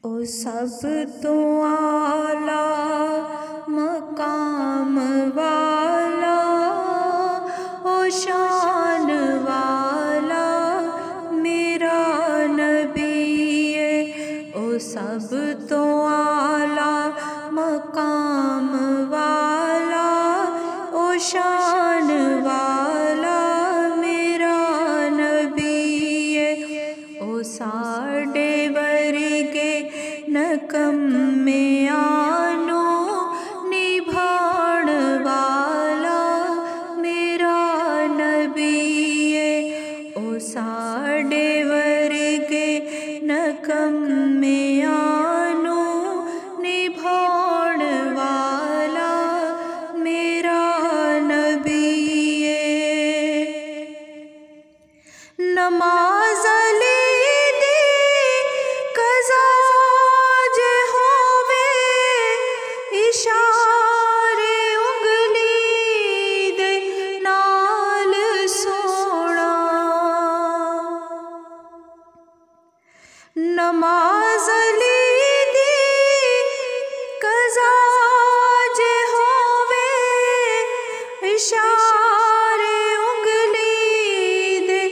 او سب تو اعلیٰ مقام والا، او شان والا میرا نبی ہے، او سب تو اعلیٰ مقام والا، او شان والا میرا نبی ہے، او ساڈے ورگے نکم میں آنو نبھاڑ والا میرا نبی ہے، او ساڈے ورگے نکم میں آنو نبھاڑ والا میرا نبی ہے۔ نماز اشارے انگلی دے نال سونا، نماز علی دی قضا جے ہووے، اشارے انگلی دے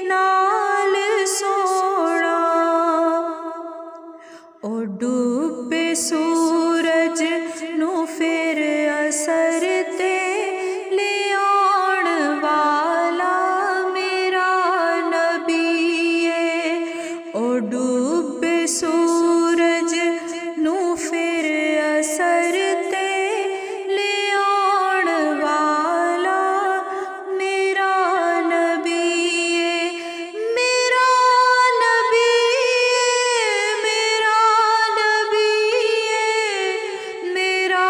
نال سونا، او ڈوبے سورج نو پھر اثر تے لے آن والا میرا نبی ہے، او ڈوبے سورج نو پھر اثر تے لے آن والا میرا نبی ہے، میرا نبی ہے، میرا نبی ہے، میرا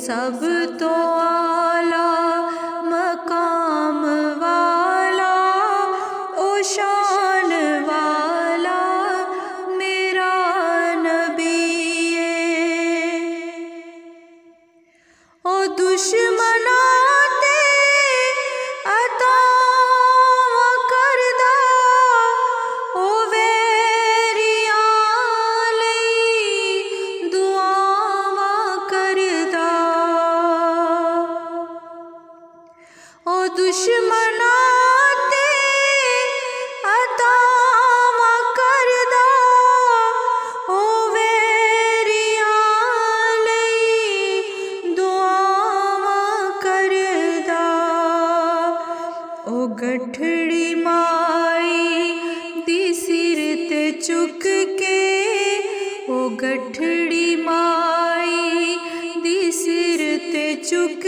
سب تو اعلیٰ مقام والا، او شان والا میرا نبی ہے، او دشمناں تے عطا کردا، او ویریاں لئی دعاواں کردا، او دشمناں تے عطا کردا، او ویریاں لئی دعاواں کردا، او گٹھڑی مائی دی سر تے چک کے، او گٹھڑی مائی دی سر تے چک